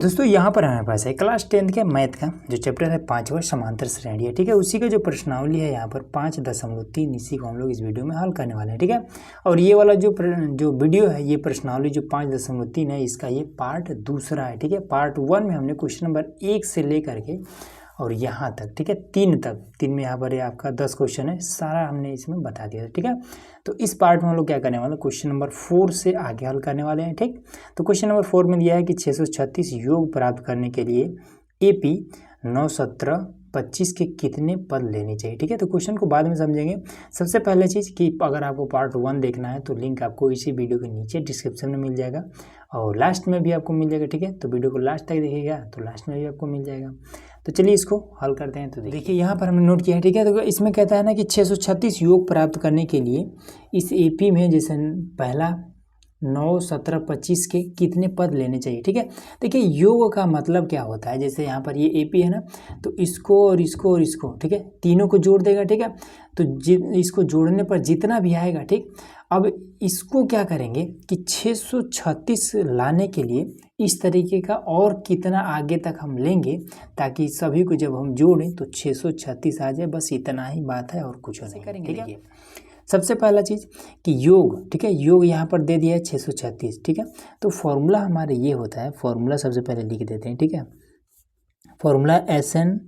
दोस्तों यहाँ पर हमारे पास है क्लास 10th के मैथ का जो चैप्टर है 5वां समांतर श्रेणियाँ। ठीक है, उसी का जो प्रश्नावली है यहाँ पर 5.3 इसी को हम लोग इस वीडियो में हल करने वाले हैं। ठीक है, और ये वाला जो वीडियो है, ये प्रश्नावली जो 5.3 है, इसका ये पार्ट दूसरा है। ठीक है, पार्ट 1 में हमने क्वेश्चन नंबर 1 से लेकर के और यहाँ तक, ठीक है, 3 तक, 3 में यहाँ पर आपका 10 क्वेश्चन है, सारा हमने इसमें बता दिया। ठीक है, तो इस पार्ट में हम लोग क्या करने वाले हैं, क्वेश्चन नंबर 4 से आगे हल करने वाले हैं। ठीक, तो क्वेश्चन नंबर 4 में दिया है कि 636 योग प्राप्त करने के लिए AP 9, 17, 25 के कितने पद लेने चाहिए। ठीक है, तो क्वेश्चन को बाद में समझेंगे। सबसे पहले चीज़ कि अगर आपको पार्ट 1 देखना है तो लिंक आपको इसी वीडियो के नीचे डिस्क्रिप्शन में मिल जाएगा और लास्ट में भी आपको मिल जाएगा। ठीक है, तो वीडियो को लास्ट तक देखिएगा तो लास्ट में भी आपको मिल जाएगा। तो चलिए इसको हल करते हैं। तो देखिए यहाँ पर हमने नोट किया है। ठीक है, तो इसमें कहता है ना कि 636 योग प्राप्त करने के लिए इस AP में जैसे पहला 9, 17, 25 के कितने पद लेने चाहिए। ठीक है, देखिए योग का मतलब क्या होता है, जैसे यहाँ पर ये AP है ना, तो इसको और इसको और इसको, ठीक है, तीनों को जोड़ देगा। ठीक है, तो इसको जोड़ने पर जितना भी आएगा, ठीक, अब इसको क्या करेंगे कि 636 लाने के लिए इस तरीके का और कितना आगे तक हम लेंगे ताकि सभी को जब हम जोड़ें तो 636 आ जाए। बस इतना ही बात है और कुछ नहीं करेंगे। ठीक है, सबसे पहला चीज़ कि योग, ठीक है, योग यहाँ पर दे दिया है 636। ठीक है, तो फॉर्मूला हमारे ये होता है, फॉर्मूला सबसे पहले लिख देते हैं। ठीक है, फॉर्मूला SN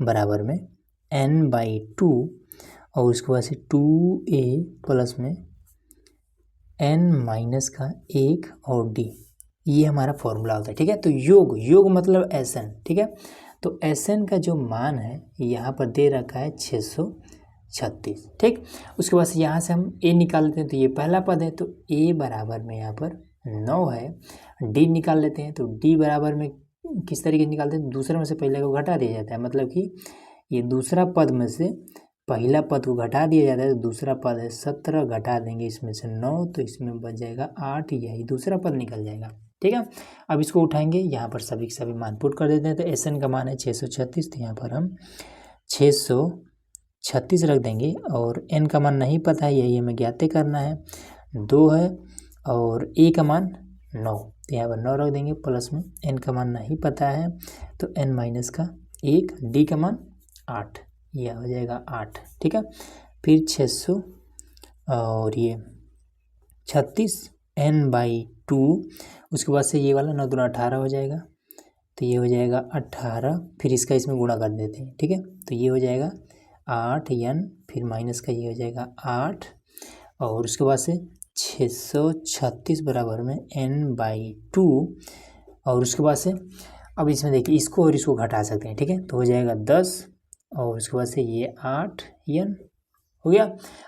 बराबर में n/2 और उसके बाद से 2a प्लस में n-1 और d, ये हमारा फॉर्मूला होता है। ठीक है, तो योग मतलब SN। ठीक है, तो SN का जो मान है यहाँ पर दे रखा है 636। ठीक, उसके बाद से यहाँ से हम a निकाल लेते हैं, तो ये पहला पद है, तो a बराबर में यहाँ पर 9 है। d निकाल लेते हैं, तो d बराबर में किस तरीके से निकालते हैं, दूसरे में से पहले को घटा दिया जाता है, मतलब कि ये दूसरा पद में से पहला पद को घटा दिया जाता है। तो दूसरा पद है 17, घटा देंगे इसमें से 9, तो इसमें बच जाएगा 8, यही दूसरा पद निकल जाएगा। ठीक है, अब इसको उठाएंगे, यहाँ पर सभी के सभी मान पुट कर देते हैं। तो SN का मान है 636, तो यहाँ पर हम 636 रख देंगे और n का मान नहीं पता है, यही हमें ज्ञात करना है। 2 है और a का मान 9, तो यहाँ पर 9 रख देंगे, प्लस में n का मान नहीं पता है तो n-1, d का मान 8, यह हो जाएगा 8। ठीक है, फिर 600 और ये 36 n/2, उसके बाद से ये वाला 9 दूना 18 हो जाएगा, तो ये हो जाएगा 18, फिर इसका इसमें गुणा कर देते हैं। ठीक है, तो ये हो जाएगा 8n, फिर माइनस का ये हो जाएगा 8 और उसके बाद से 636 बराबर में n/2 और उसके बाद से अब इसमें देखिए इसको और इसको घटा सकते हैं। ठीक है, तो हो जाएगा 10 और उसके बाद से ये 8n हो गया।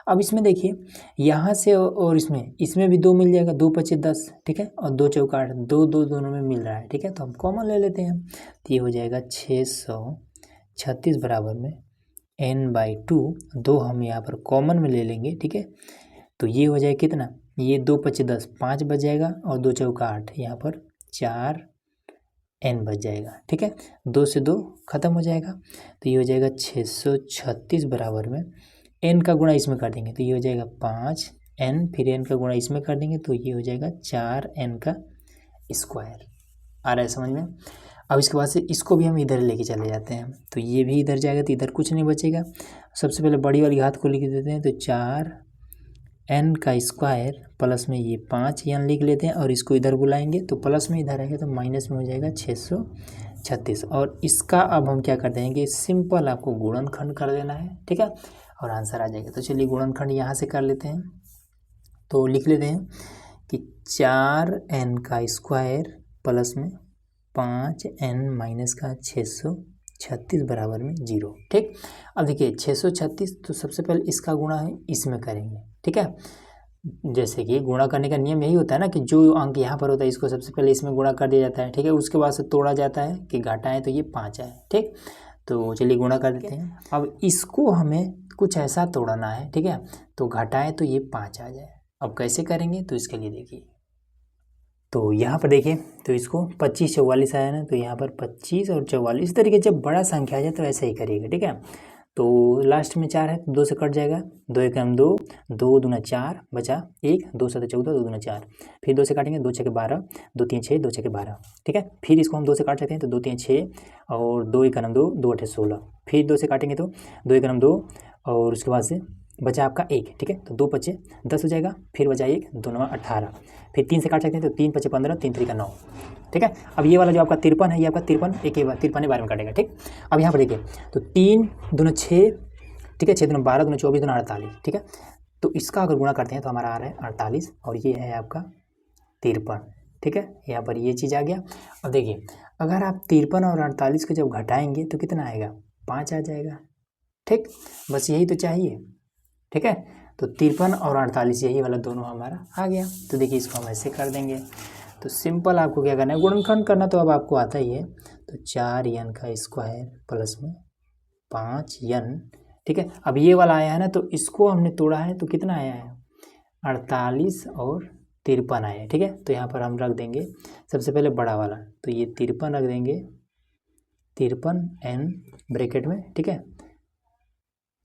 अब इसमें देखिए यहाँ से और इसमें भी 2 मिल जाएगा, 2 × 5 = 10। ठीक है, और 2 × 4 = 8, 2 2 दोनों में मिल रहा है। ठीक है, तो हम कॉमन ले लेते हैं, तो ये हो जाएगा 636 बराबर में n/2, 2 हम यहाँ पर कॉमन में ले लेंगे। ठीक है, तो ये हो जाएगा कितना, ये 2 × 5 = 10, 5 बच जाएगा और 2 × 4 = 8, यहाँ पर 4n बच जाएगा। ठीक है, 2 से 2 खत्म हो जाएगा, तो ये हो जाएगा 636 बराबर में n का गुणा इसमें कर देंगे, तो ये हो जाएगा 5n, फिर n का गुणा इसमें कर देंगे, तो ये हो जाएगा 4n का स्क्वायर। आ रहा है समझ में। अब इसके बाद से इसको भी हम इधर लेके चले जाते हैं, तो ये भी इधर जाएगा, तो इधर कुछ नहीं बचेगा। सबसे पहले बड़ी वाली घात को लिख देते हैं, तो 4n का स्क्वायर प्लस में ये 5n लिख लेते हैं और इसको इधर बुलाएंगे, तो प्लस में इधर आएगा तो माइनस में हो जाएगा 636। और इसका अब हम क्या कर देंगे, सिंपल आपको गुणनखंड कर देना है। ठीक है, और आंसर आ जाएगा। तो चलिए गुणनखंड यहाँ से कर लेते हैं, तो लिख लेते हैं कि 4n का स्क्वायर प्लस में 5n - 636 बराबर में 0। ठीक, अब देखिए 636, तो सबसे पहले इसका गुणा है इसमें करेंगे। ठीक है, जैसे कि गुणा करने का नियम यही होता है ना कि जो अंक यहाँ पर होता है इसको सबसे पहले इसमें गुणा कर दिया जाता है। ठीक है, उसके बाद से तोड़ा जाता है कि घटाएं तो ये 5 आए। ठीक, तो चलिए गुणा कर देते हैं। अब इसको हमें कुछ ऐसा तोड़ना है। ठीक है, तो घटाएं तो ये 5 आ जाए। अब कैसे करेंगे, तो इसके लिए देखिए, तो यहाँ पर देखिए, तो इसको 25 44 आया ना, तो यहाँ पर 25 और 44, इस तरीके जब बड़ा संख्या आ जाए तो ऐसे ही करिएगा। ठीक है, तो लास्ट में 4 है तो 2 से कट जाएगा, 2 एक हम 2, 2 दूना 4 बचा 1, 2 7 14, 2 दूना 4, फिर 2 से काटेंगे 2 6 12, 2 3 6, 2 6 12, ठीक है। फिर इसको हम 2 से काट सकते हैं तो 2 3 6 और 2 एक 2, 2 8 16, फिर 2 से काटेंगे तो 2 एक 2 और उसके बाद से बचा आपका 1, ठीक है। तो 2 5 10 हो जाएगा, फिर बचा 1, 2 9 18, फिर 3 से काट सकते हैं तो 3 5 15, 3 3 9, ठीक है। अब ये वाला जो आपका 53 है, ये आपका 53 एक 53 12 में काटेगा, ठीक। अब यहाँ पर देखिए तो 3 दूना 6, ठीक है, 6 दूना 12, दूना 24, दूना 48, ठीक है। तो इसका अगर गुणा करते हैं तो हमारा आ रहा है 48 और ये है आपका 53, ठीक है। यहाँ पर ये चीज़ आ गया। अब देखिए अगर आप 53 और 48 को जब घटाएंगे तो कितना आएगा, 5 आ जाएगा, ठीक। बस यही तो चाहिए, ठीक है। तो 53 और 48 यही वाला दोनों हमारा आ गया। तो देखिए इसको हम ऐसे कर देंगे। तो सिंपल आपको क्या करना है, गुणनखंड करना तो अब आपको आता ही है। तो 4n का स्क्वायर प्लस में 5n, ठीक है। अब ये वाला आया है ना, तो इसको हमने तोड़ा है तो कितना आया है, 48 और 53 आया है, ठीक है। तो यहाँ पर हम रख देंगे सबसे पहले बड़ा वाला, तो ये 53 रख देंगे, 53n ब्रैकेट में, ठीक है,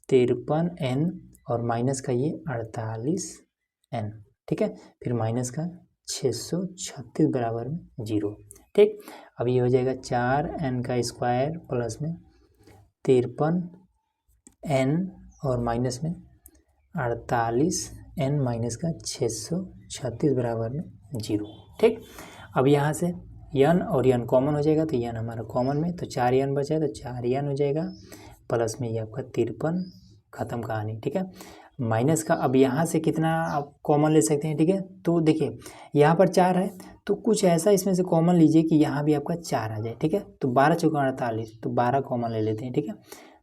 53n और माइनस का ये 48n, ठीक है। फिर माइनस का 636 बराबर में 0, ठीक। अब ये हो जाएगा 4n का स्क्वायर प्लस में 53n और माइनस में 48n माइनस का 636 बराबर में 0, ठीक। अब यहाँ से n और n कॉमन हो जाएगा, तो n हमारा कॉमन में, तो 4n बचा है तो 4n हो जाएगा प्लस में ये आपका 53, खत्म कहानी, ठीक है। माइनस का अब यहाँ से कितना आप कॉमन ले सकते हैं, ठीक है। तो देखिए यहाँ पर 4 है तो कुछ ऐसा इसमें से कॉमन लीजिए कि यहाँ भी आपका 4 आ जाए, ठीक है। तो 12 चौका 48, तो 12 कॉमन ले लेते हैं, ठीक है।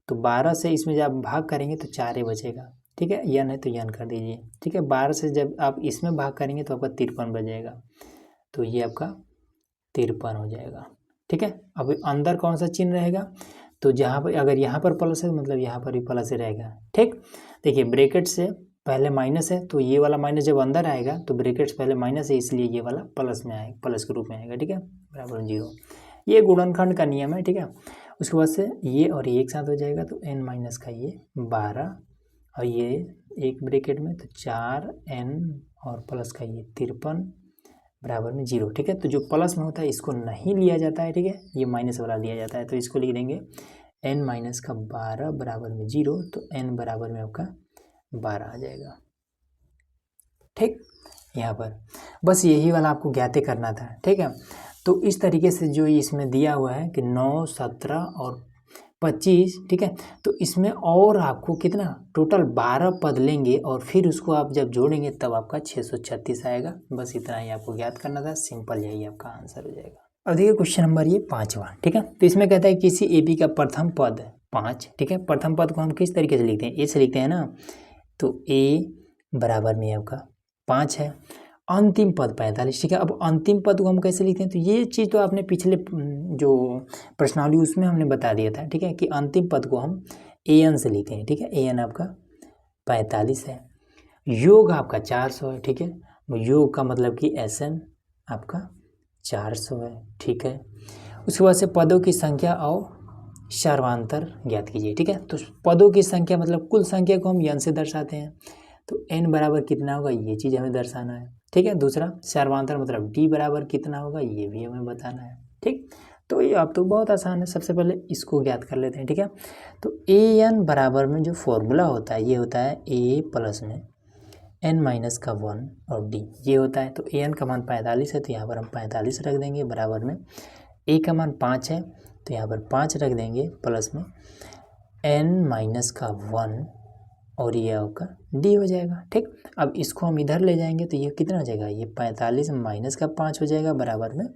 तो 12 से इसमें जब आप भाग करेंगे तो 4 ही बचेगा, ठीक है। n है तो n कर दीजिए, ठीक है। 12 से जब आप इसमें भाग करेंगे तो आपका 53 बच जाएगा, तो ये आपका 53 हो जाएगा, ठीक है। अब अंदर कौन सा चिन्ह रहेगा, तो जहाँ पर अगर यहाँ पर प्लस है मतलब यहाँ पर भी प्लस ही रहेगा, ठीक। देखिए ब्रैकेट से पहले माइनस है तो ये वाला माइनस जब अंदर आएगा तो ब्रैकेट से पहले माइनस है, इसलिए ये वाला प्लस में आएगा, प्लस के रूप में आएगा, ठीक है, बराबर 0। ये गुणनखंड का नियम है, ठीक है। उसके बाद से ये और ये एक साथ हो जाएगा तो n माइनस का ये 12 और ये एक ब्रैकेट में तो 4n और प्लस का ये 53 बराबर में 0, ठीक है। तो जो प्लस में होता है इसको नहीं लिया जाता है, ठीक है, ये माइनस वाला लिया जाता है, तो इसको लिख देंगे n माइनस का 12 बराबर में 0, तो n बराबर में आपका 12 आ जाएगा, ठीक। यहाँ पर बस यही वाला आपको ज्ञात करना था, ठीक है। तो इस तरीके से जो इसमें दिया हुआ है कि 9, 17 और 25, ठीक है। तो इसमें और आपको कितना टोटल 12 पद लेंगे और फिर उसको आप जब जोड़ेंगे तब आपका 636 आएगा। बस इतना ही आपको ज्ञात करना था, सिंपल यही आपका आंसर हो जाएगा। अब देखिए क्वेश्चन नंबर ये 5वां, ठीक है। तो इसमें कहता है किसी एपी का प्रथम पद 5, ठीक है। प्रथम पद को हम किस तरीके से लिखते हैं, ए से लिखते हैं ना, तो ए बराबर में आपका 5 है, अंतिम पद 45, ठीक है। अब अंतिम पद को हम कैसे लिखते हैं, तो ये चीज़ तो आपने पिछले जो प्रश्नावली उसमें हमने बता दिया था, ठीक है, कि अंतिम पद को हम an से लिखते हैं, ठीक है। an आपका 45 है, योग आपका 400 है, ठीक है। योग का मतलब कि SN आपका 400 है, ठीक है। उसके बाद से पदों की संख्या और सर्वांतर ज्ञात कीजिए, ठीक है। तो पदों की संख्या मतलब कुल संख्या को हम n से दर्शाते हैं, तो n बराबर कितना होगा ये चीज़ हमें दर्शाना है, ठीक है। दूसरा सर्वांतर मतलब d बराबर कितना होगा ये भी हमें बताना है, ठीक। तो ये अब तो बहुत आसान है, सबसे पहले इसको ज्ञात कर लेते हैं, ठीक है। तो an बराबर में जो फॉर्मूला होता है ये होता है a प्लस में n माइनस का 1 और d ये होता है। तो an का मान 45 है तो यहाँ पर हम 45 रख देंगे, बराबर में a का मान 5 है तो यहाँ पर 5 रख देंगे, प्लस में n माइनस का 1 और ये आपका d हो जाएगा, ठीक। अब इसको हम इधर ले जाएंगे तो ये कितना हो जाएगा, ये 45 माइनस का 5 हो जाएगा, बराबर में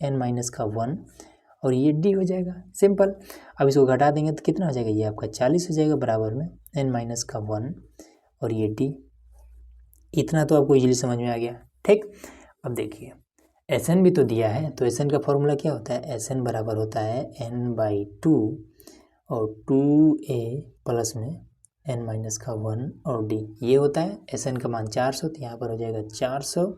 n माइनस का 1 और ये d हो जाएगा, सिंपल। अब इसको घटा देंगे तो कितना हो जाएगा, ये आपका 40 हो जाएगा, बराबर में n माइनस का 1 और ये d। इतना तो आपको इजीली समझ में आ गया, ठीक। अब देखिए SN भी तो दिया है, तो SN का फॉर्मूला क्या होता है, SN बराबर होता है n/2 और 2a प्लस में n माइनस का 1 और d ये होता है। SN का मान 400 तो यहाँ पर हो जाएगा 400,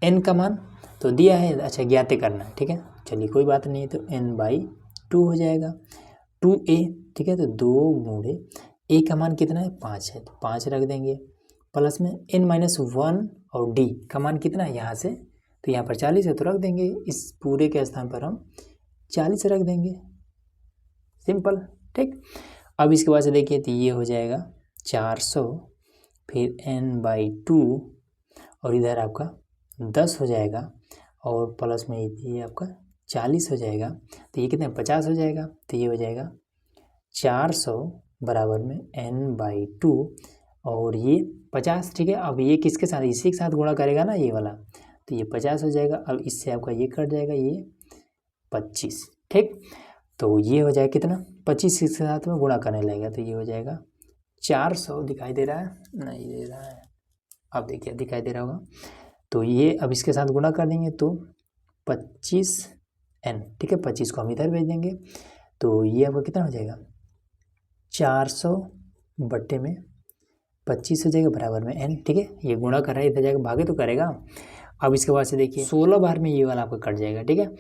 n का मान तो दिया है, अच्छा ज्ञात करना है, ठीक है। चलिए कोई बात नहीं, तो n/2 हो जाएगा 2a, ठीक है। तो 2 गुणे a का मान कितना है 5 है, तो 5 रख देंगे, प्लस में n-1 और d का मान कितना है यहाँ से, तो यहाँ पर 40 है तो रख देंगे, इस पूरे के स्थान पर हम 40 रख देंगे, सिंपल, ठीक। अब इसके बाद से देखिए तो ये हो जाएगा 400, फिर n/2 और इधर आपका 10 हो जाएगा और प्लस में ये आपका 40 हो जाएगा, तो ये कितने 50 हो जाएगा, तो ये हो जाएगा 400 बराबर में n/2 और ये 50, ठीक है। अब ये किसके साथ, इसी के साथ गुणा करेगा ना ये वाला, तो ये 50 हो जाएगा। अब इससे आपका ये कट जाएगा, ये 25, ठीक। तो ये हो जाएगा कितना 25 के साथ में गुणा करने लगेगा, तो ये हो जाएगा 400, दिखाई दे रहा है, नहीं दे रहा है, अब देखिए दिखाई दे रहा होगा। तो ये अब इसके साथ गुणा कर देंगे तो 25n, ठीक है। 25 को हम इधर भेज देंगे, तो ये आपका कितना हो जाएगा 400 बट्टे में 25 हो जाएगा बराबर में n, ठीक है। ये गुणा कर रहा है, इधर जाएगा भागे तो करेगा। अब इसके बाद से देखिए 16 बार में ये वाला आपका कट जाएगा, ठीक है,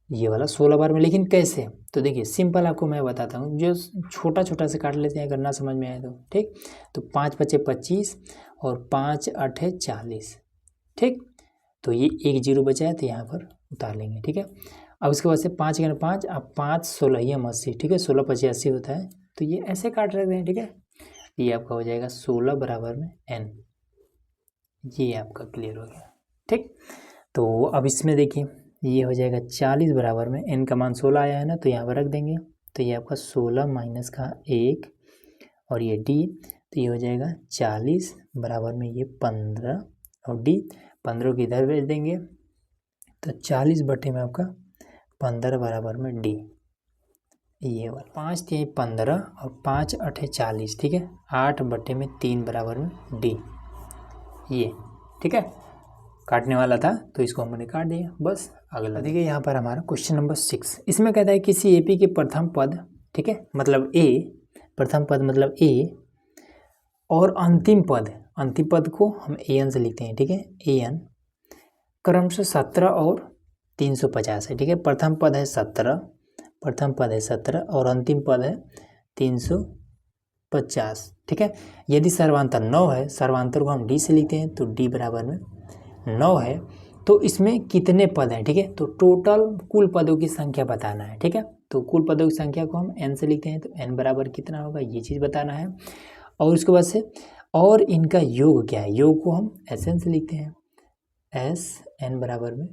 ये वाला 16 बार में। लेकिन कैसे, तो देखिए सिंपल आपको मैं बताता हूँ, जो छोटा छोटा से काट लेते हैं अगर ना समझ में आए तो, ठीक। तो 5×5 = 25 और 5×8 = 40, ठीक। तो ये 1 0 बचा है तो यहाँ पर उतार लेंगे, ठीक है। अब इसके बाद से 5 × 5, अब 5 16 ही 80, ठीक है, 16 × 5 = 80 होता है, तो ये ऐसे काट रहे हैं, ठीक है। ये आपका हो जाएगा 16 बराबर में n, ये आपका क्लियर हो गया, ठीक। तो अब इसमें देखिए ये हो जाएगा 40 बराबर में n का मान 16 आया है ना, तो यहाँ पर रख देंगे, तो ये आपका 16 माइनस का 1 और ये d, तो ये हो जाएगा 40 बराबर में ये 15 और d 15 की इधर भेज देंगे, तो 40 बटे में आपका 15 बराबर में d, ये वाला 5 3 15 और 5×8 = 40, ठीक है, 8 बटे में 3 बराबर में d, ये, ठीक है। काटने वाला था तो इसको हमने काट दिया, बस अगला देखिए यहाँ पर हमारा क्वेश्चन नंबर 6। इसमें कहता है किसी एपी के प्रथम पद, ठीक है, मतलब ए, प्रथम पद मतलब ए और अंतिम पद को हम an से लिखते हैं, ठीक है, an क्रमशः 17 और 350 है, ठीक है। प्रथम पद है 17 और अंतिम पद है 350, ठीक है। यदि सर्वांतर 9 है, सर्वांतर को हम d से लिखते हैं, तो d बराबर में 9 है, तो इसमें कितने पद हैं, ठीक है। तो टोटल कुल पदों की संख्या बताना है, ठीक है। तो कुल पदों की संख्या को हम n से लिखते हैं, तो n बराबर कितना होगा ये चीज़ बताना है। और उसके बाद से और इनका योग क्या है, योग को हम Sn से लिखते हैं, Sn बराबर में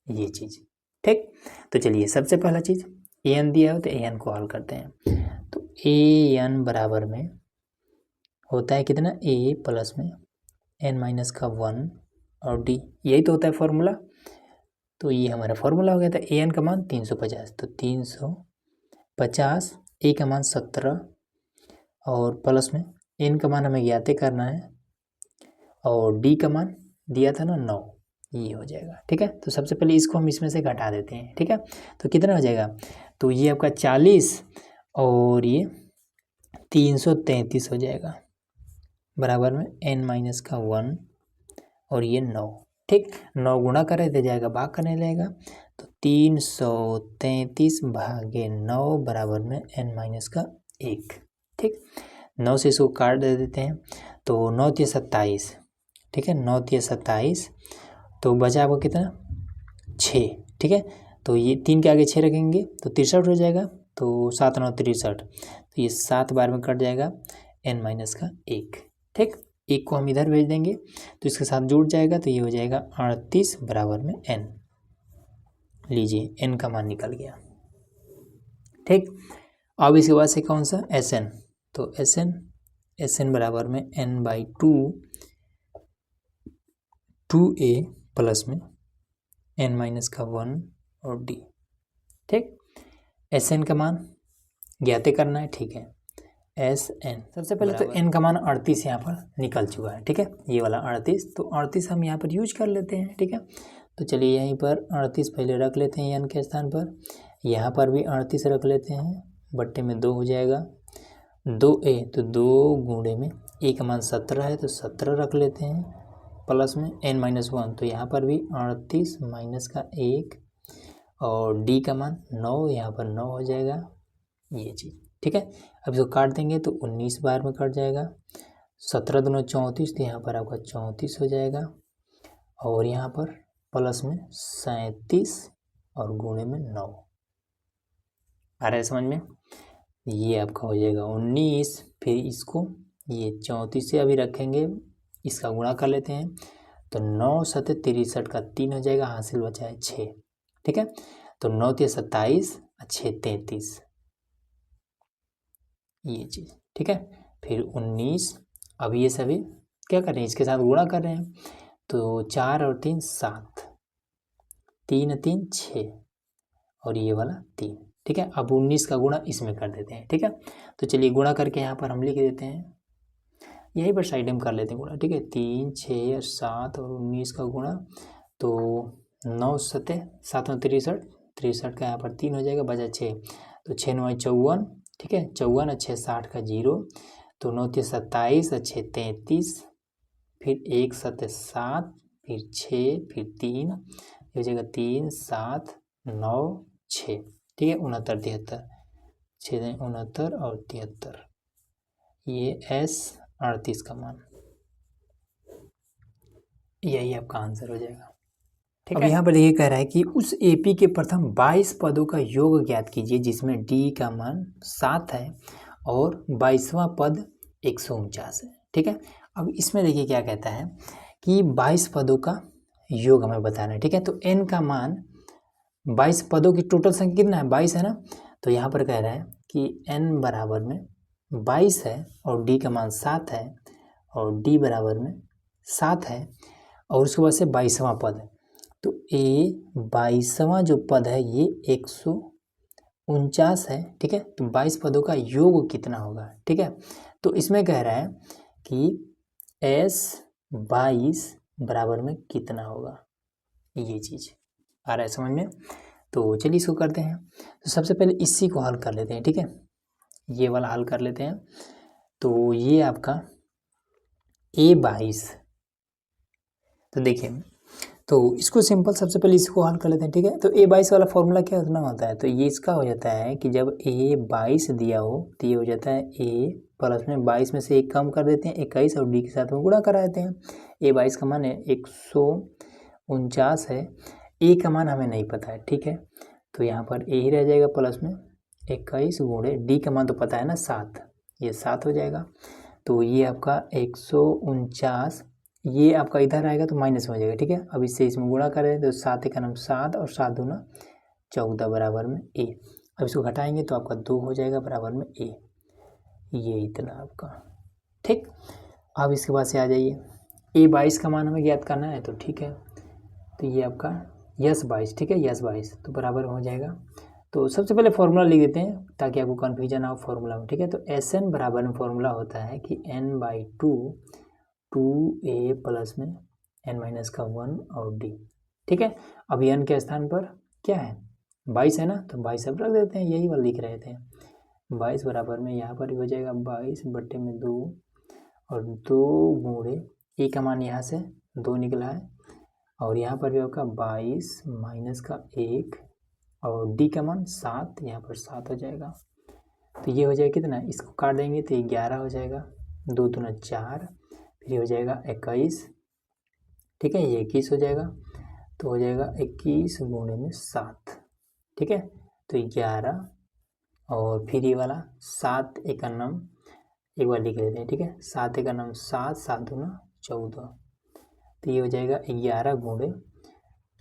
ये चीज़, ठीक। तो चलिए सबसे पहला चीज़ an दिया हो तो an को हल करते हैं, तो an बराबर में होता है कितना a प्लस में n-1 और d, यही तो होता है फॉर्मूला। तो ये हमारा फॉर्मूला हो गया था, an का मान 350, तो 350, a का मान 17 और प्लस में n का मान हमें ज्ञात करना है और d का मान दिया था ना 9, ये हो जाएगा, ठीक है। तो सबसे पहले इसको हम इसमें से घटा देते हैं, ठीक है। तो कितना हो जाएगा, तो ये आपका 40 और ये 333 हो जाएगा बराबर में n-1 और ये 9, ठीक। 9 गुणा करे दे जाएगा, भाग करने लगेगा, तो 333 भागे 9 बराबर में n-1, ठीक। 9 से इसको काट दे देते हैं, तो 9 × 27, ठीक है, 9 × 27, तो बचा आपको कितना 6, ठीक है। तो ये 3 के आगे 6 रखेंगे तो 63 हो जाएगा, तो 7 9 63, तो ये 7 बार में कट जाएगा n-1, ठीक। 1 को हम इधर भेज देंगे तो इसके साथ जुड़ जाएगा, तो ये हो जाएगा 38 बराबर में n, लीजिए n का मान निकल गया, ठीक। अब इसके बाद से कौन सा Sn, तो Sn बराबर में n/2 2a प्लस में n-1 और d, ठीक। Sn का मान ज्ञात करना है, ठीक है। Sn सबसे पहले तो n का मान 38 यहाँ पर निकल चुका है, ठीक है, ये वाला 38, तो 38 हम यहाँ पर यूज कर लेते हैं, ठीक है। तो चलिए यहीं पर 38 पहले रख लेते हैं n के स्थान पर, यहाँ पर भी 38 रख लेते हैं, बट्टे में 2 हो जाएगा, 2a, तो 2 गुणे में a का मान 17 है तो 17 रख लेते हैं, प्लस में n-1, तो यहाँ पर भी 38 माइनस का 1 और d का मान 9, यहाँ पर 9 हो जाएगा ये चीज़, ठीक है। अब इसको काट देंगे तो 19 बार में कट जाएगा, 17 दूनी 34, तो यहाँ पर आपका 34 हो जाएगा, और यहाँ पर प्लस में 37 और गुणे में 9। आ रहा है समझ में? ये आपका हो जाएगा 19, फिर इसको ये 34 से अभी रखेंगे, इसका गुणा कर लेते हैं, तो 9 7 63 का 3 हो जाएगा, हासिल बचा है 6, ठीक है। तो 9 3 27 और 6 33, ये चीज़, ठीक है। फिर 19, अब ये सभी क्या कर रहे हैं, इसके साथ गुणा कर रहे हैं, तो 4 और 3 7, 3 3 6 और ये वाला 3, ठीक है। अब 19 का गुणा इसमें कर देते हैं, ठीक है। तो चलिए गुणा करके यहाँ पर हम लिख देते हैं, यहीं पर साइड में कर लेते हैं गुणा, ठीक है। 3 6 और 7 और 19 का गुणा, तो 9 7 7 में 63, 63 का यहाँ पर 3 हो जाएगा, बचा 6, तो 6 9 54, ठीक है, 54 और 6 60 का 0, तो 9 3 27 और 6 33, फिर 1 7 7, फिर 6, फिर 3 हो जाएगा, 3 7 9 6, ठीक है। 69 73, 6 69 और 73, ये S 38 का मान, यही आपका आंसर हो जाएगा, ठीक है। अब यहाँ पर ये कह रहा है कि उस एपी के प्रथम 22 पदों का योग ज्ञात कीजिए जिसमें डी का मान 7 है और 22वां पद 149 है, ठीक है। अब इसमें देखिए क्या कहता है कि 22 पदों का योग हमें बताना है, ठीक है। तो n का मान 22 पदों की टोटल संख्या कितना है, 22 है ना, तो यहाँ पर कह रहा है कि n बराबर में 22 है और d का मान 7 है और d बराबर में 7 है और उसके बाद से 22वां पद है, तो ए 22वां जो पद है ये 149 है, ठीक है। तो 22 पदों का योग कितना होगा, ठीक है। तो इसमें कह रहा है कि S 22 बराबर में कितना होगा, ये चीज़ आ रहा है समझ में। तो चलिए इसको करते हैं, तो सबसे पहले इसी को हल कर लेते हैं, ठीक है, ये वाला हल कर लेते हैं। तो ये आपका A22, तो देखिए, तो इसको सिंपल सबसे पहले इसको हल कर लेते हैं, ठीक है। तो A22 वाला फॉर्मूला क्या उतना होता है, तो ये इसका हो जाता है कि जब A22 दिया हो तो ये हो जाता है A प्लस में 22 में से 1 कम कर देते हैं 21 और D के साथ में गुणा करा देते हैं। A22 का मान है 149 है, A का मान हमें नहीं पता है, ठीक है, तो यहाँ पर A ही रह जाएगा प्लस में 21 गुणे D का मान तो पता है ना 7, ये 7 हो जाएगा। तो ये आपका 149, ये आपका इधर आएगा तो माइनस में हो जाएगा, ठीक है। अब इससे इसमें गुणा करें तो 7 एक 7 और 7 दूना 14 बराबर में A। अब इसको घटाएंगे तो आपका 2 हो जाएगा बराबर में A, ये इतना आपका, ठीक। अब इसके बाद से आ जाइए, A22 का मान हमें ज्ञात करना है, तो ठीक है, तो ये आपका S22, ठीक है, S22 तो बराबर हो जाएगा। तो सबसे पहले फॉर्मूला लिख देते हैं ताकि आपको कन्फ्यूजन ना हो फॉर्मूला में, ठीक है। तो SN बराबर में फॉर्मूला होता है कि N/2 2A प्लस में N-1 और D, ठीक है। अब N के स्थान पर क्या है 22 है ना, तो 22 अब रख देते हैं, यही वाला लिख रहे थे। 22 बराबर में यहाँ पर हो जाएगा 22/2 और 2 गुणे A का मान यहाँ से 2 निकला है और यहाँ पर भी आपका 22 माइनस का 1 और D का मान 7, यहाँ पर 7 हो जाएगा। तो ये हो जाएगा कितना, इसको काट देंगे तो 11 हो जाएगा, 2 दूना 4, फिर हो जाएगा 21, ठीक है, ये 21 हो जाएगा, तो हो जाएगा 21 गुणे में 7, ठीक है, तो 11 और फिर ये वाला 7 एकनम एक बार लिख लेते हैं, ठीक है, 7 एकनम 7, 7 दूना 14, तो ये हो जाएगा 11 गुणे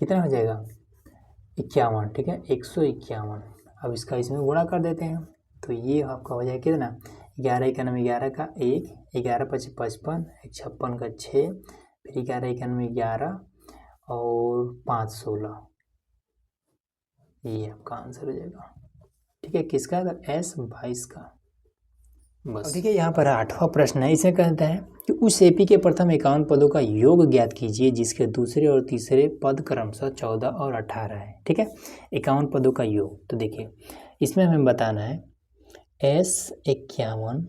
कितना हो जाएगा 51, ठीक है, 151। अब इसका इसमें गुणा कर देते हैं तो ये आपका हो जाएगा कितना 11 एकनम 11 का 1, 11 5 55, 56 का 6, फिर 11 91 11 और 5 16, ये आपका आंसर हो जाएगा, ठीक है, किसका, S22 का। बस ठीक है, यहाँ पर 8वां प्रश्न है, इसे कहता है कि उस एपी के प्रथम 51 पदों का योग ज्ञात कीजिए जिसके दूसरे और तीसरे पद क्रमशः 14 और 18 है, ठीक है, 51 पदों का योग। तो देखिए इसमें हमें बताना है S51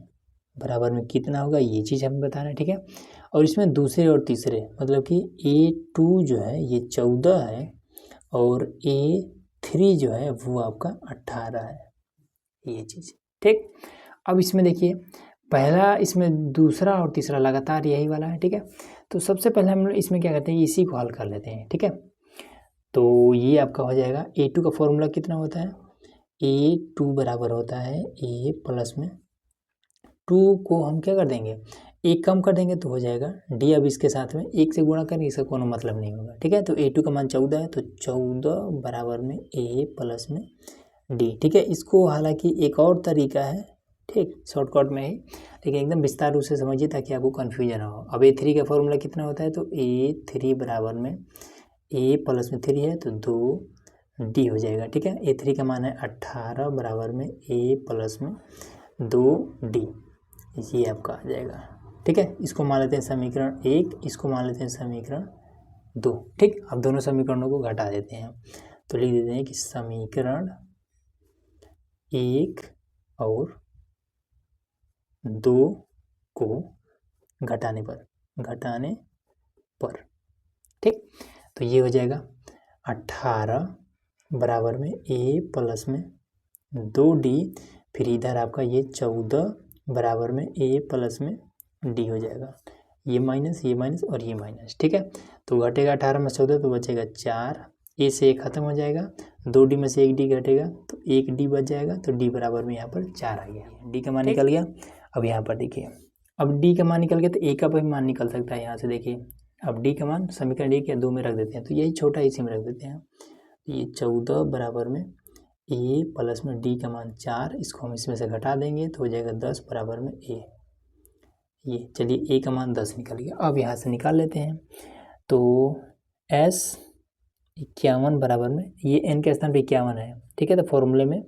बराबर में कितना होगा, ये चीज़ हमें बताना है, ठीक है। और इसमें दूसरे और तीसरे मतलब कि A2 जो है ये 14 है और A3 जो है वो आपका 18 है, ये चीज़, ठीक। अब इसमें देखिए पहला, इसमें दूसरा और तीसरा लगातार यही वाला है, ठीक है। तो सबसे पहले हम इसमें क्या करते हैं, इसी को हल कर लेते हैं, ठीक है। तो ये आपका हो जाएगा A2 का फॉर्मूला कितना होता है, A2 बराबर होता है A प्लस में 2 को हम क्या कर देंगे, एक कम कर देंगे तो हो जाएगा D। अब इसके साथ में एक से गुणा करेंगे, इसका कोई मतलब नहीं होगा, ठीक है। तो A2 का मान 14 है, तो 14 बराबर में A प्लस में D, ठीक है। इसको हालांकि एक और तरीका है, ठीक, शॉर्टकट में ही, लेकिन एकदम विस्तार रूप से समझिए ताकि आपको कन्फ्यूजन हो। अब A3 का फॉर्मूला कितना होता है, तो A3 बराबर में A प्लस में 3 है तो 2D हो जाएगा, ठीक है। A3 का मान है 18 बराबर में A प्लस में 2D, ये आपका आ जाएगा, ठीक है। इसको मान लेते हैं समीकरण 1, इसको मान लेते हैं समीकरण 2, ठीक। अब दोनों समीकरणों को घटा देते हैं, तो लिख देते हैं कि समीकरण 1 और 2 को घटाने पर, ठीक। तो ये हो जाएगा 18 बराबर में A प्लस में 2D, फिर इधर आपका ये 14 बराबर में A प्लस में D हो जाएगा, ये माइनस और ये माइनस, ठीक है। तो घटेगा 18 में 14 तो बचेगा 4, A से 1 खत्म हो जाएगा, 2D में से 1D घटेगा तो 1D बच जाएगा, तो D बराबर में यहाँ पर 4 आ गया, D का मान निकल गया। अब यहाँ पर देखिए, अब D का मान निकल गया तो A का भी मान निकल सकता है यहाँ से, देखिए अब D का मान समीकरण 1 या 2 में रख देते हैं, तो यही छोटा इसी में रख देते हैं। ये 14 बराबर में A प्लस में D का मान 4, इसको हम इसमें से घटा देंगे तो हो जाएगा 10 बराबर में A। ये चलिए A का मान 10 निकल गया। अब यहाँ से निकाल लेते हैं, तो S 51 बराबर में, ये N के स्थान पर 51 है, ठीक है। तो फॉर्मूले में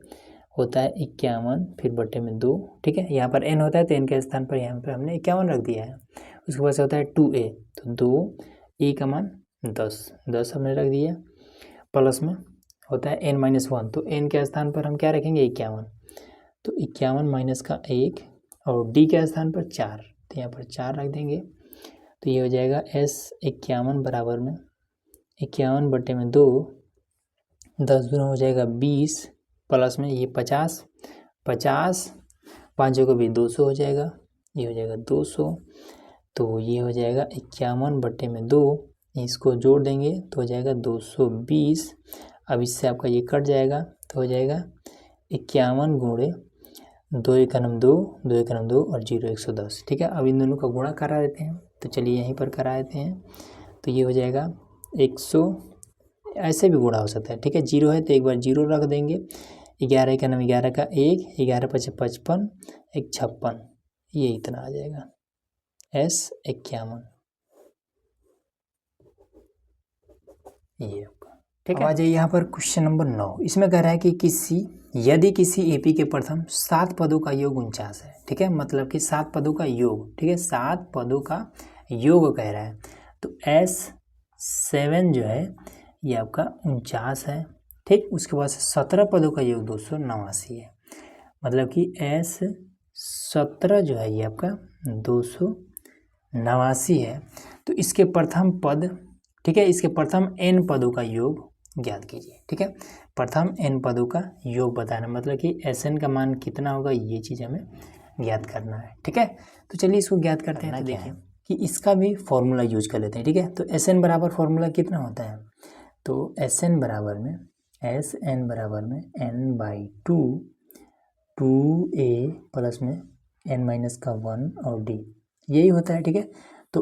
होता है 51 फिर बटे में 2, ठीक है। यहाँ पर N होता है तो N के स्थान पर यहाँ पर हमने 51 रख दिया है। उसके बाद से होता है 2A, तो 2A का मान 10 हमने रख दिया, प्लस में होता है N-1, तो N के स्थान पर हम क्या रखेंगे 51, तो 51 माइनस का 1 और D के स्थान पर 4, तो यहाँ पर 4 रख देंगे, तो ये हो जाएगा S 51 बराबर में 51 बटे में 2, 10 दूना हो जाएगा 20, प्लस में ये 50, 5 को भी 200 हो जाएगा, ये हो जाएगा 200, तो ये हो जाएगा 51 बटे में 2, इसको जोड़ देंगे तो हो जाएगा 220। अब इससे आपका ये कट जाएगा तो हो जाएगा 51 गुणे 2 एकम 2, 2 एकम 2 और 0 110, ठीक है। अब इन दोनों का गुणा करा देते हैं, तो चलिए यहीं पर करा देते हैं, तो ये हो जाएगा 100, ऐसे भी गुणा हो सकता है, ठीक है। 0 है तो एक बार 0 रख देंगे, 11 एकम 11 का 1, 11 5 55, 1 56, ये इतना आ जाएगा S 51, ये आपका, ठीक है। आ जाइए यहाँ पर क्वेश्चन नंबर 9, इसमें कह रहा है कि यदि किसी AP के प्रथम 7 पदों का योग 49 है, ठीक है, मतलब कि 7 पदों का योग, ठीक है, 7 पदों का योग कह रहा है, तो S7 जो है ये आपका 49 है, ठीक। उसके बाद 17 पदों का योग 289 है, मतलब कि S17 जो है ये आपका 289 है। तो इसके प्रथम पद, ठीक है, इसके प्रथम n पदों का योग ज्ञात कीजिए, ठीक है। प्रथम n पदों का योग बताना, मतलब कि Sn का मान कितना होगा, ये चीज़ हमें ज्ञात करना है, ठीक है। तो चलिए इसको ज्ञात करते हैं। तो देखिए कि इसका भी फॉर्मूला यूज कर लेते हैं, ठीक है। तो Sn बराबर फॉर्मूला कितना होता है, तो Sn बराबर में n/2 2A प्लस में n-1 और D, यही होता है, ठीक है। तो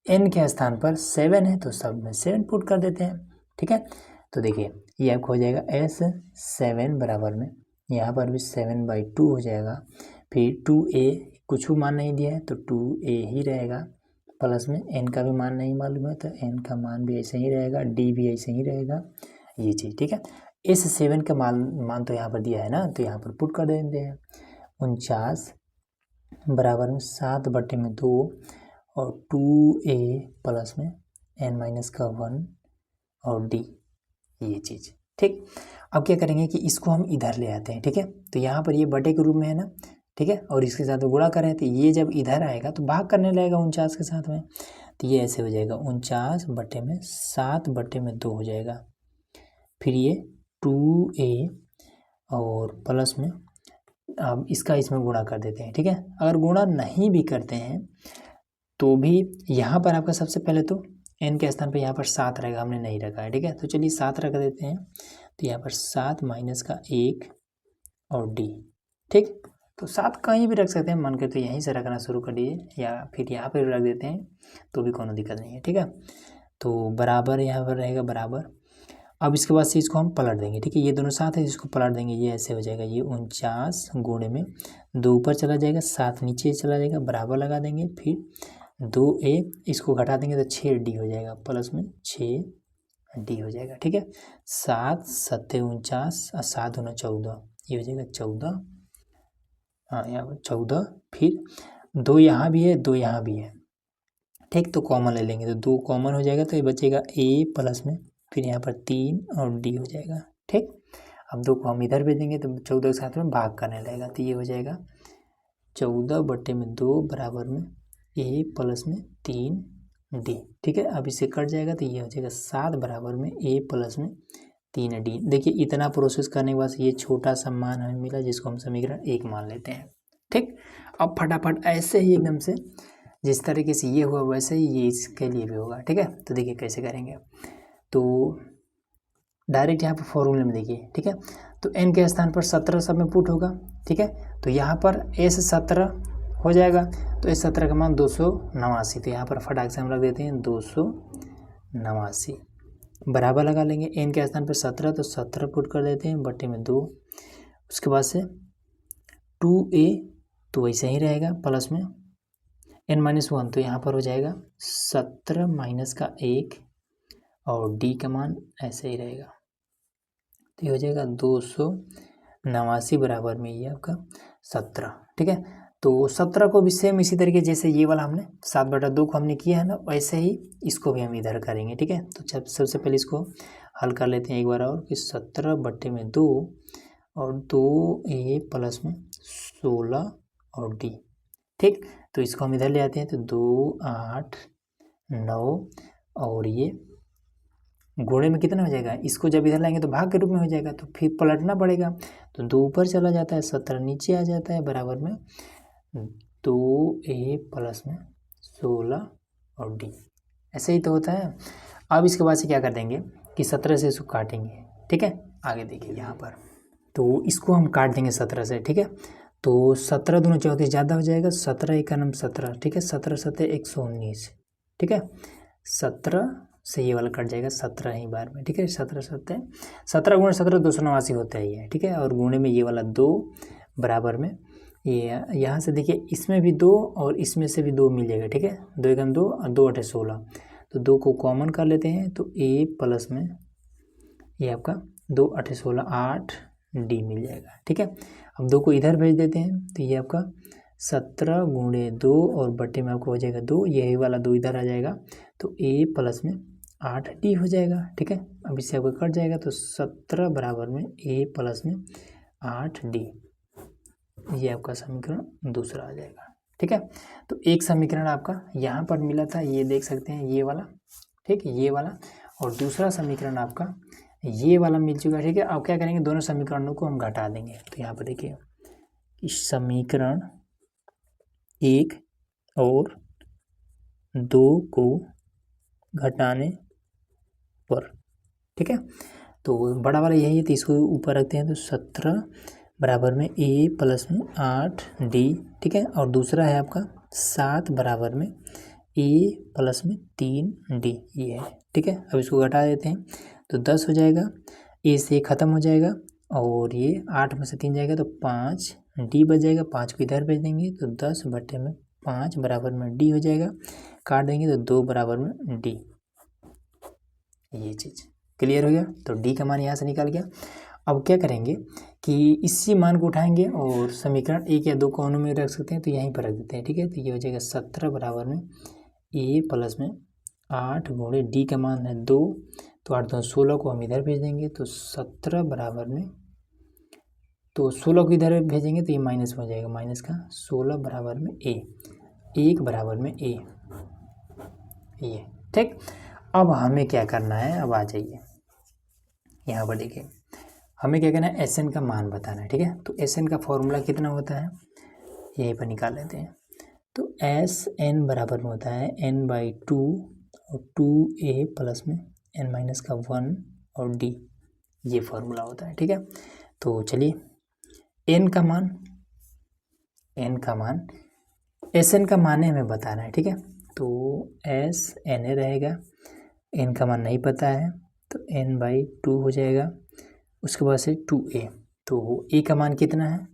n के स्थान पर 7 है तो सब में 7 पुट कर देते हैं, ठीक है। तो देखिए ये आपको हो जाएगा S7 बराबर में, यहाँ पर भी 7/2 हो जाएगा, फिर 2A कुछ भी मान नहीं दिया है तो 2A ही रहेगा, प्लस में n का भी मान नहीं मालूम है तो n का मान भी ऐसे ही रहेगा, D भी ऐसे ही रहेगा, ये चीज़, ठीक है। S7 का मान तो यहाँ पर दिया है ना, तो यहाँ पर पुट कर देते हैं, 49 बराबर में 7 बटे में 2 और 2A प्लस में n-1 और D, ये चीज़, ठीक। अब क्या करेंगे कि इसको हम इधर ले आते हैं, ठीक है। तो यहाँ पर ये बटे के रूप में है ना, ठीक है, और इसके साथ गुणा करें तो ये जब इधर आएगा तो भाग करने लगेगा 49 के साथ में, तो ये ऐसे हो जाएगा 49 बटे में 7 बटे में 2 हो जाएगा, फिर ये 2A और प्लस में अब इसका इसमें गुणा कर देते हैं, ठीक है। अगर गुणा नहीं भी करते हैं तो भी यहाँ पर आपका सबसे पहले तो n के स्थान पे यहाँ पर 7 रहेगा, हमने नहीं रखा है, ठीक है। तो चलिए 7 रख देते हैं, तो यहाँ पर 7 माइनस का 1 और d, ठीक। तो 7 कहीं भी रख सकते हैं, मन के तो यहीं से रखना शुरू कर दीजिए या फिर यहाँ पर रख देते हैं तो भी कोई दिक्कत नहीं है, ठीक है। तो बराबर यहाँ पर रहेगा बराबर। अब इसके बाद से इसको हम पलट देंगे, ठीक है। ये दोनों साथ है, इसको पलट देंगे, ये ऐसे हो जाएगा, ये 49 गुणे में 2 ऊपर चला जाएगा, 7 नीचे चला जाएगा, बराबर लगा देंगे, फिर 2a इसको घटा देंगे तो 6d हो जाएगा, प्लस में 6d हो जाएगा, ठीक है। 7 7 49 और 7 दूना 14, ये हो जाएगा 14, हाँ यहाँ पर 14, फिर 2 यहाँ भी है 2 यहाँ भी है, ठीक। तो कॉमन ले लेंगे तो 2 कॉमन हो जाएगा, तो ये बचेगा a प्लस में फिर यहाँ पर 3 और d हो जाएगा, ठीक। अब 2 को हम इधर भेज देंगे तो 14 के साथ में भाग करने लगेगा, तो ये हो जाएगा 14/2 बराबर में a प्लस में 3d, ठीक है। अब इसे कट जाएगा तो ये हो जाएगा 7 बराबर में a प्लस में 3d। देखिए इतना प्रोसेस करने के बाद ये छोटा सा मान हमें मिला जिसको हम समीकरण 1 मान लेते हैं, ठीक। अब फटाफट ऐसे ही एकदम से जिस तरीके से ये हुआ वैसे ही ये इसके लिए भी होगा, ठीक है। तो देखिए कैसे करेंगे, तो डायरेक्ट यहाँ पर फॉर्मूले में देखिए, ठीक है। तो n के स्थान पर 17 सब में पुट होगा, ठीक है। तो यहाँ पर s 17 हो जाएगा, तो s 17 का मान 289, तो यहाँ पर फटाक से हम रख देते हैं 289, बराबर लगा लेंगे। n के स्थान पर 17 तो 17 पुट कर देते हैं, बटे में 2, उसके बाद से 2a तो वैसे ही रहेगा, प्लस में n-1 तो यहाँ पर हो जाएगा 17 माइनस का 1 और d का मान ऐसे ही रहेगा, तो ये हो जाएगा 289 बराबर में ये आपका 17, ठीक है। तो 17 को भी सेम इसी तरीके जैसे ये वाला हमने 7/2 को हमने किया है ना, वैसे ही इसको भी हम इधर करेंगे, ठीक है। तो सबसे पहले इसको हल कर लेते हैं एक बार और, कि 17/2 और 2a प्लस में 16 और d, ठीक। तो इसको हम इधर ले आते हैं, तो 2 8 9 और ये गुणे में कितना हो जाएगा, इसको जब इधर लाएंगे तो भाग के रूप में हो जाएगा, तो फिर पलटना पड़ेगा, तो 2 ऊपर चला जाता है, 17 नीचे आ जाता है, बराबर में 2a प्लस में 16 और d, ऐसे ही तो होता है। अब इसके बाद से क्या कर देंगे कि 17 से इसको काटेंगे, ठीक है। आगे देखिए यहाँ पर, तो इसको हम काट देंगे 17 से, ठीक है। तो 17 दूना 34 ज़्यादा हो जाएगा, 17 1 17, ठीक है। 17 7 119, ठीक है। 17 से ये वाला कट जाएगा 17 ही बार में, ठीक है। 17 7 17 गुणे 17 289 होता है ये, ठीक है। और गुणे में ये वाला 2 बराबर में ये यहाँ से देखिए इसमें भी 2 और इसमें से भी 2 मिल जाएगा, ठीक है। 2 एकम 2 और 2 8 16, तो 2 को कॉमन कर लेते हैं, तो a प्लस में ये आपका 2 8 16 8d मिल जाएगा, ठीक है। अब 2 को इधर भेज देते हैं, तो ये आपका 17 गुणे 2 और बटे में आपको हो जाएगा 2, यही वाला 2 इधर आ जाएगा, तो a प्लस में 8d हो जाएगा, ठीक है। अब इससे आपको कट जाएगा, तो 17 बराबर में a प्लस में 8d, ये आपका समीकरण दूसरा आ जाएगा, ठीक है। तो एक समीकरण आपका यहाँ पर मिला था, ये देख सकते हैं ये वाला, ठीक है, ये वाला, और दूसरा समीकरण आपका ये वाला मिल चुका है, ठीक है। अब क्या करेंगे, दोनों समीकरणों को हम घटा देंगे, तो यहाँ पर देखिए इस समीकरण 1 और 2 को घटाने पर, ठीक है। तो बड़ा वाला यही है, तो इसको ऊपर रखते हैं, तो 17 बराबर में a प्लस में 8d, ठीक है। और दूसरा है आपका 7 बराबर में a प्लस में 3d, ये है, ठीक है। अब इसको घटा देते हैं, तो 10 हो जाएगा, a से ख़त्म हो जाएगा, और ये 8 में से 3 जाएगा तो 5d बच जाएगा, 5 को इधर भेज देंगे, तो 10 बटे में 5 बराबर में d हो जाएगा, काट देंगे तो 2 बराबर में d, ये चीज़ क्लियर हो गया। तो d का मान यहाँ से निकल गया। अब क्या करेंगे कि इसी मान को उठाएंगे और समीकरण 1 या 2 कोनों में रख सकते हैं, तो यहीं पर रख देते हैं, ठीक है। तो ये हो जाएगा 17 बराबर में a प्लस में 8 गुणे d का मान है 2, तो 8 2 16 को हम इधर भेज देंगे, तो 17 बराबर में, तो 16 को इधर भेजेंगे तो ये माइनस हो जाएगा, माइनस का 16 बराबर में a, 1 बराबर में a, ये ठीक। अब हमें क्या करना है, अब आ जाइए यहाँ पर देखिए, हमें क्या करना है, एस एन का मान बताना है, ठीक है। तो एस एन का फॉर्मूला कितना होता है, यहीं पर निकाल लेते हैं। तो एस एन बराबर में होता है n/2 और 2a प्लस में n-1 और d, ये फॉर्मूला होता है, ठीक है। तो चलिए n का मान एस एन का मान हमें बताना है, ठीक है। तो एस एन ए रहेगा, n का मान नहीं पता है तो n/2 हो जाएगा, उसके बाद से 2a। तो a का मान कितना है,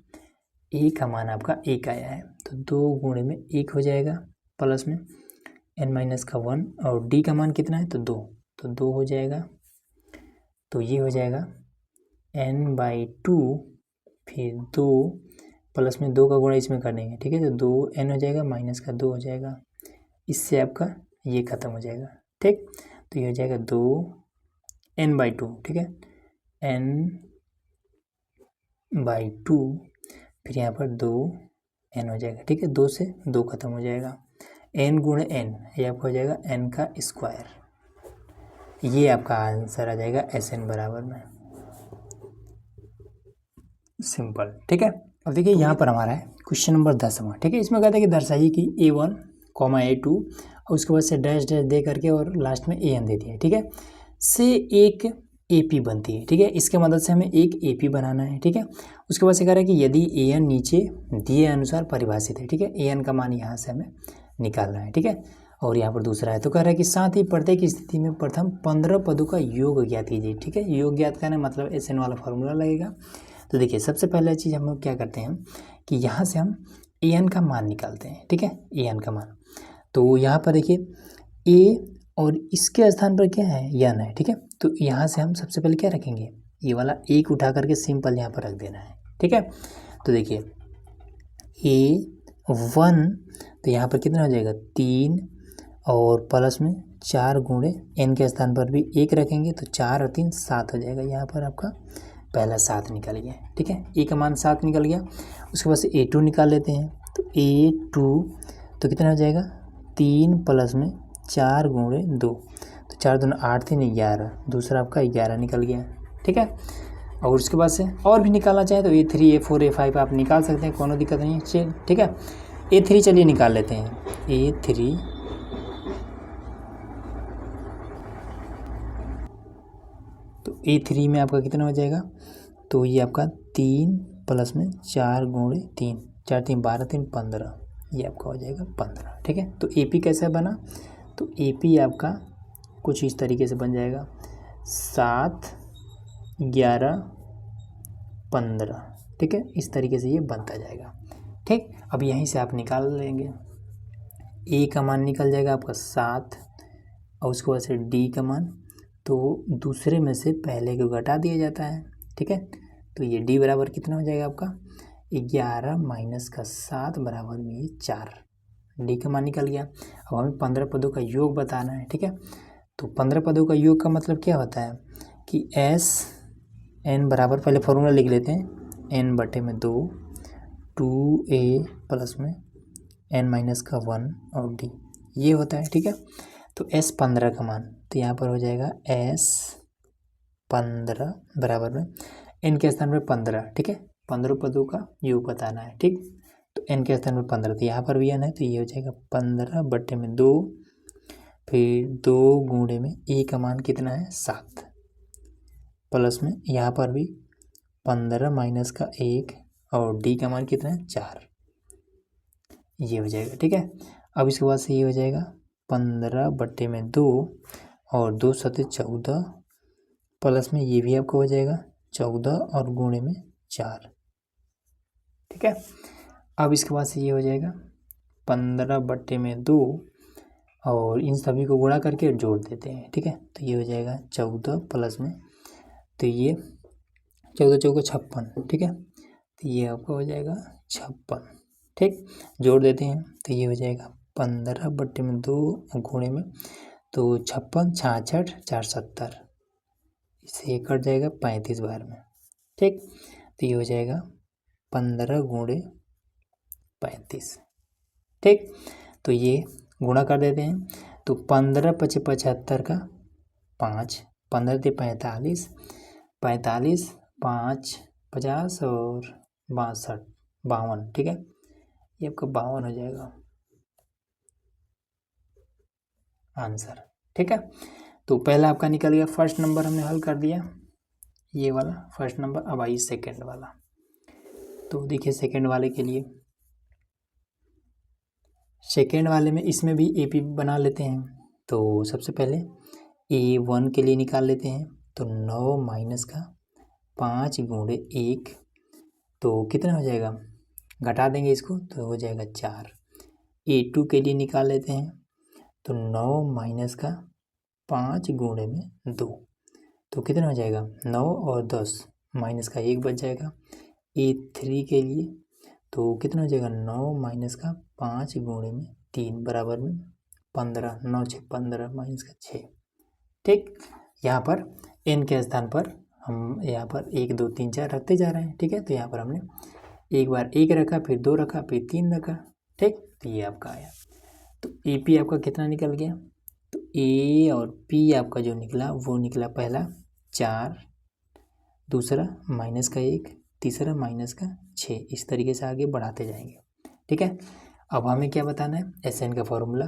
a का मान आपका 1 आया है, तो 2 गुणे में 1 हो जाएगा प्लस में n-1 और d का मान कितना है, तो 2, तो 2 हो जाएगा। तो ये हो जाएगा n/2 फिर 2 प्लस में 2 का गुणा इसमें कर देंगे, ठीक है। तो 2n हो जाएगा माइनस का 2 हो जाएगा, इससे आपका ये ख़त्म हो जाएगा, ठीक। तो ये हो जाएगा 2n/2, ठीक है, n/2 फिर यहाँ पर 2n हो जाएगा, ठीक है। 2 से 2 खत्म हो जाएगा, n गुणे n, ये आपका हो जाएगा n का स्क्वायर। ये आपका आंसर आ जाएगा एस एन बराबर में, सिंपल, ठीक है। अब देखिए यहाँ पर हमारा है क्वेश्चन नंबर 10, ठीक है। इसमें कहता है कि दर्शाइए कि a1, a2 और उसके बाद से डैश डैश दे करके और लास्ट में an दे दिया है, ठीक है, से एक AP बनती है, ठीक है। इसके मदद से हमें एक AP बनाना है, ठीक है। उसके बाद से कह रहा है कि यदि an नीचे दिए अनुसार परिभाषित है, ठीक है, an का मान यहाँ से हमें निकालना है, ठीक है। और यहाँ पर दूसरा है, तो कह रहा है कि साथ ही प्रत्येक स्थिति में प्रथम 15 पदों का योग ज्ञात कीजिए, ठीक है। योग ज्ञात करना मतलब एस एन वाला फॉर्मूला लगेगा। तो देखिए सबसे पहले चीज़ हम लोग क्या करते हैं कि यहाँ से हम an का मान निकालते हैं, ठीक है, an का मान। तो यहाँ पर देखिए a और इसके स्थान पर क्या है, n है, ठीक है। तो यहाँ से हम सबसे पहले क्या रखेंगे, ये वाला 1 उठा करके सिंपल यहाँ पर रख देना है, ठीक है। तो देखिए a1, तो यहाँ पर कितना हो जाएगा 3 और प्लस में 4 गुणे n के स्थान पर भी 1 रखेंगे, तो 4 और 3 7 हो जाएगा। यहाँ पर आपका पहला 7 निकल गया, ठीक है, a का मान 7 निकल गया। उसके बाद से a2 निकाल लेते हैं, तो a2 तो कितना हो जाएगा 3 प्लस में 4 गुणे 2, तो 4 दूनी 8 3 11, दूसरा आपका 11 निकल गया, ठीक है। और उसके बाद से और भी निकालना चाहे तो a3 a4 a5 आप निकाल सकते हैं, कोनो दिक्कत नहीं है, ठीक है। a3 चलिए निकाल लेते हैं, a3 तो a3 में आपका कितना हो जाएगा, तो ये आपका 3 प्लस में 4 गुणे 3, 4 3 12 3 15, ये आपका हो जाएगा 15, ठीक है। तो AP कैसे बना, तो AP आपका कुछ इस तरीके से बन जाएगा 7 11 15, ठीक है, इस तरीके से ये बनता जाएगा, ठीक। अब यहीं से आप निकाल लेंगे, A का मान निकल जाएगा आपका 7 और उसके बाद से D का मान, तो दूसरे में से पहले को घटा दिया जाता है, ठीक है। तो ये D बराबर कितना हो जाएगा आपका 11 माइनस का 7 बराबर में ये 4, D का मान निकल गया। अब हमें 15 पदों का योग बताना है, ठीक है। तो 15 पदों का योग का मतलब क्या होता है कि एस एन बराबर, पहले फॉर्मूला लिख लेते हैं, n/2 2a प्लस में n-1 और d, ये होता है, ठीक है। तो S15 का मान, तो यहाँ पर हो जाएगा S15 बराबर में n के स्थान पर 15, ठीक है, 15 पदों का योग बताना है, ठीक। तो n के स्थान पर 15, तो यहाँ पर भी n है, तो ये हो जाएगा 15/2, फिर 2 गुणे में a का मान कितना है 7, प्लस में यहाँ पर भी 15 माइनस का 1 और d का मान कितना है 4, ये हो जाएगा, ठीक है। अब इसके बाद से ये हो जाएगा 15/2 और 2 7 14, प्लस में ये भी आपको हो जाएगा 14 और गुणे में 4, ठीक है। अब इसके बाद से ये हो जाएगा 15/2 और इन सभी को गुणा करके जोड़ देते हैं, ठीक है। तो ये हो जाएगा 14 प्लस में, तो ये 14 चौको 56, ठीक है, तो ये आपका हो जाएगा 56, ठीक। जोड़ देते हैं तो ये हो जाएगा 15/2 गुणे में, तो 56 66 4 70, इससे ये कट जाएगा 35 बार में, ठीक। तो ये हो जाएगा 15 गुणे 35, ठीक। तो ये गुणा कर देते हैं, तो 15 × 75 का 5, 15 × 45, 45 5 50 और 62 52, ठीक है, ये आपका 52 हो जाएगा आंसर, ठीक है। तो पहला आपका निकल गया, फर्स्ट नंबर हमने हल कर दिया, ये वाला फर्स्ट नंबर। अब आइए सेकेंड वाला। तो देखिए सेकेंड वाले के लिए, सेकेंड वाले में इसमें भी AP बना लेते हैं। तो सबसे पहले A1 के लिए निकाल लेते हैं। तो 9 माइनस का 5 गुणे 1, तो कितना हो जाएगा, घटा देंगे इसको तो हो जाएगा 4। A2 के लिए निकाल लेते हैं। तो 9 माइनस का 5 गुणे में 2, तो कितना हो जाएगा, 9 और 10 माइनस का 1 बच जाएगा। A3 के लिए तो कितना हो जाएगा, 9 माइनस का 5 गुणे में 3 बराबर में 15, 9 6 15 माइनस का 6, ठीक। यहाँ पर n के स्थान पर हम यहाँ पर 1 2 3 4 रखते जा रहे हैं, ठीक है। तो यहाँ पर हमने एक बार 1 रखा, फिर 2 रखा, फिर 3 रखा, ठीक। तो ये आपका आया। तो AP आपका कितना निकल गया, तो A और P आपका जो निकला वो निकला, पहला 4, दूसरा माइनस का 1, तीसरा माइनस का 6, इस तरीके से आगे बढ़ाते जाएंगे, ठीक है। अब हमें क्या बताना है, SN का फॉर्मूला।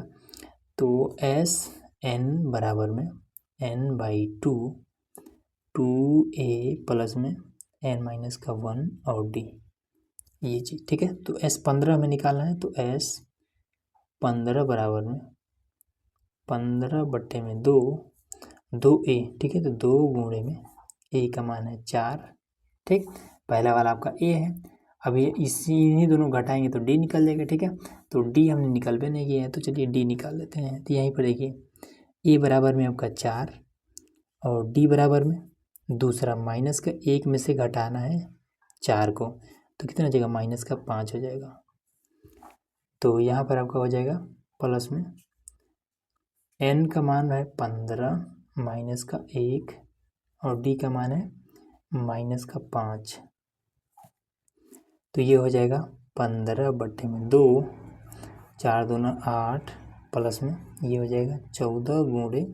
तो SN बराबर में n/2 2A प्लस में n माइनस का 1 और D, ये चीज़, ठीक है। तो S15 हमें निकालना है। तो S15 बराबर में 15/2 2A, ठीक है। तो 2 गुणे में A का मान है 4, ठीक। पहला वाला आपका A है। अब ये इन्हीं दोनों घटाएंगे तो D निकल जाएगा, ठीक है। तो D हमने निकाल भी नहीं किया है, तो चलिए D निकाल लेते हैं। तो यहीं पर देखिए A बराबर में आपका 4 और D बराबर में दूसरा माइनस का 1 में से घटाना है 4 को, तो कितना हो जाएगा, माइनस का 5 हो जाएगा। तो यहाँ पर आपका हो जाएगा प्लस में n का मान है 15 माइनस का 1 और D का मान है माइनस का 5, तो ये हो जाएगा 15/2, 4 दूना 8 प्लस में ये हो जाएगा 14 गुणे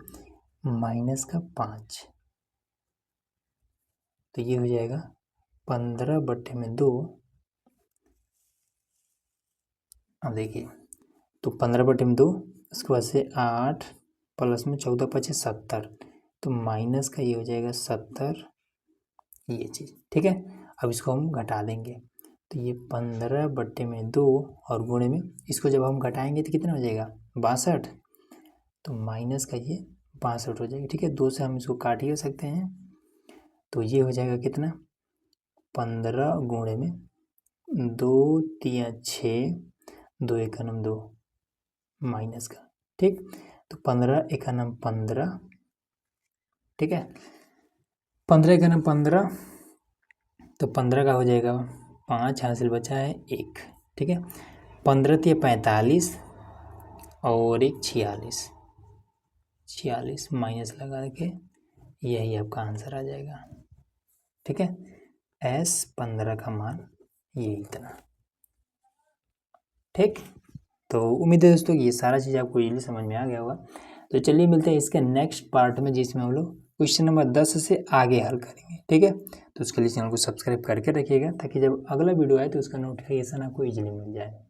माइनस का 5, तो ये हो जाएगा 15/2। अब देखिए, तो 15/2, उसके बाद से 8 प्लस में 14 5 70, तो माइनस का ये हो जाएगा 70, ये चीज़, ठीक है। अब इसको हम घटा देंगे। तो ये 15/2 और गुणे में इसको जब हम घटाएंगे तो कितना हो जाएगा, 62, तो माइनस का ये 62 हो जाएगा, ठीक है। 2 से हम इसको काट ही सकते हैं। तो ये हो जाएगा कितना, 15 गुणे में 2 3 6, 2 1 2 माइनस का, ठीक। तो 15 1 15, ठीक है। 15 1 15, तो 15 का हो जाएगा 5, हासिल बचा है 1, ठीक है। 15 3 45 और 1 46, 46 माइनस लगा के यही आपका आंसर आ जाएगा, ठीक है। S15 का मान ये इतना, ठीक। तो उम्मीद है दोस्तों ये सारा चीज़ आपको इजीली समझ में आ गया होगा। तो चलिए मिलते हैं इसके नेक्स्ट पार्ट में, जिसमें हम लोग क्वेश्चन नंबर 10 से आगे हल करेंगे, ठीक है। तो उसके लिए चैनल को सब्सक्राइब करके रखिएगा, ताकि जब अगला वीडियो आए तो उसका नोटिफिकेशन आपको इजीली मिल जाए।